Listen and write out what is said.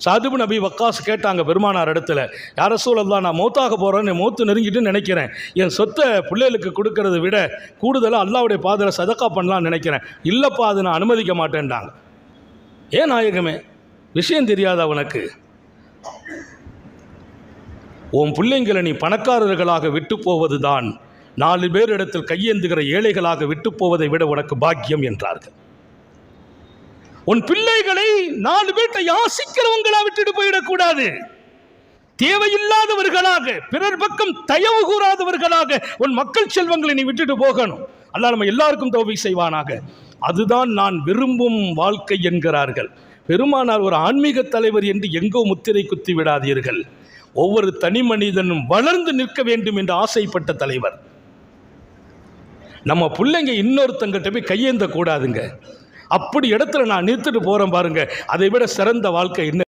சாத் இப்னு அபீ வக்காஸ் கேட்டாங்க பெருமானார் இடத்துல, யார் ரசூலல்லாஹ், நான் மௌத்தாக போகிறேன், மௌத்து நெருங்கிட்டு நினைக்கிறேன், என் சொத்தை பிள்ளைகளுக்கு கொடுக்கறத விட கூடுதலாக அல்லாஹ்வுடைய பாதையில் சதக்கா பண்ணலான்னு நினைக்கிறேன். இல்லைப்பா, அதை நான் அனுமதிக்க மாட்டேன்டாங்க. ஏன் நாயகமே, விஷயம் தெரியாதா உனக்கு? உன் பிள்ளைங்களை நீ பணக்காரர்களாக விட்டு போவது தான் 4 பேர் இடத்தில் கையேந்துகிற ஏழைகளாக விட்டு போவதை விட உனக்கு பாக்கியம் என்றார்கள். உன் பிள்ளைகளை 4 பேர்ட்ட யாசிக்கிறவங்களா விட்டுட்டு போயிடக்கூடாது. தேவையில்லாதவர்களாக, பிறர் பக்கம் தயவு கூறாதவர்களாக உன் மக்கள் செல்வங்களை நீ விட்டுட்டு போகணும். அல்லாஹ் நம்ம எல்லாருக்கும் தௌஃபீக் செய்வானாக. அதுதான் நான் விரும்பும் வாழ்க்கை என்கிறார்கள் பெருமானார். ஒரு ஆன்மீக தலைவர் என்று எங்கோ முத்திரை குத்தி விடாதீர்கள். ஒவ்வொரு தனி மனிதனும் வளர்ந்து நிற்க வேண்டும் என்று ஆசைப்பட்ட தலைவர். நம்ம பிள்ளைங்க இன்னொருத்தங்கிட்ட போய் கையேந்த கூடாதுங்க. அப்படி இடத்துல நான் நிறுத்திட்டு போறேன் பாருங்க, அதை விட சிறந்த வாழ்க்கை என்ன?